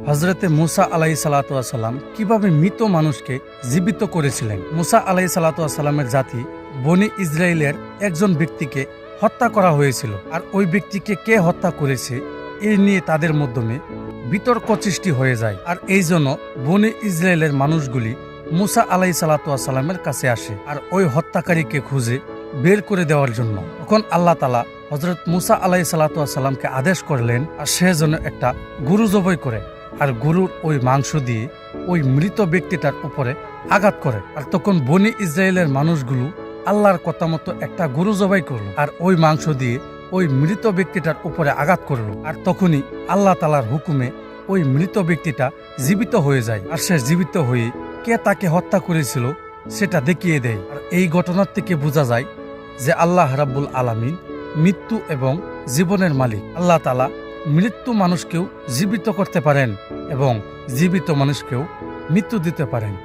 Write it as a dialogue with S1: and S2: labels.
S1: হযরতে মুসা আলাইহিস সালাতু ওয়াস সালাম কিভাবে মৃত মানুষকে জীবিত করেছিলেন। মুসা আলাইহিস সালাতু ওয়াস সালামের জাতি বনি ইসরায়েলের একজন ব্যক্তিকে হত্যা করা হয়েছিল, আর ওই ব্যক্তিকে কে হত্যা করেছে এই নিয়ে তাদের মাধ্যমে বিতর্ক সৃষ্টি হয়ে যায়। আর এই জন্য বনি ইসরায়েলের মানুষগুলি মুসা আলাইহিস সালাতু ওয়াস সালামের কাছে আসে আর ওই হত্যাকারীকে খুঁজে বের করে দেওয়ার জন্য। তখন আল্লাহ তাআলা হযরত মুসা আলাইহিস সালাতু ওয়াস সালামকে আদেশ করলেন আর সে যেন একটা গরু জবাই করে আর গরুর ওই মাংস দিয়ে ওই মৃত ব্যক্তিটার উপরে আঘাত করে। আর তখন বনি ইসরায়েলের মানুষগুলো আল্লাহর কথা মতো একটা গরু জবাই করলো আর ওই মাংস দিয়ে ওই মৃত ব্যক্তিটার উপরে আঘাত করলো। আর তখনই আল্লাহ তাআলার হুকুমে ওই মৃত ব্যক্তিটা জীবিত হয়ে যায়। আর সে জীবিত হয়ে কে তাকে হত্যা করেছিল সেটা দেখিয়ে দেয়। আর এই ঘটনার থেকে বোঝা যায় যে আল্লাহ রাব্বুল আলামিন মৃত্যু এবং জীবনের মালিক। আল্লাহ তাআলা মৃত্যু মানুষকেও জীবিত করতে পারেন এবং জীবিত মানুষকেও মৃত্যু দিতে পারেন।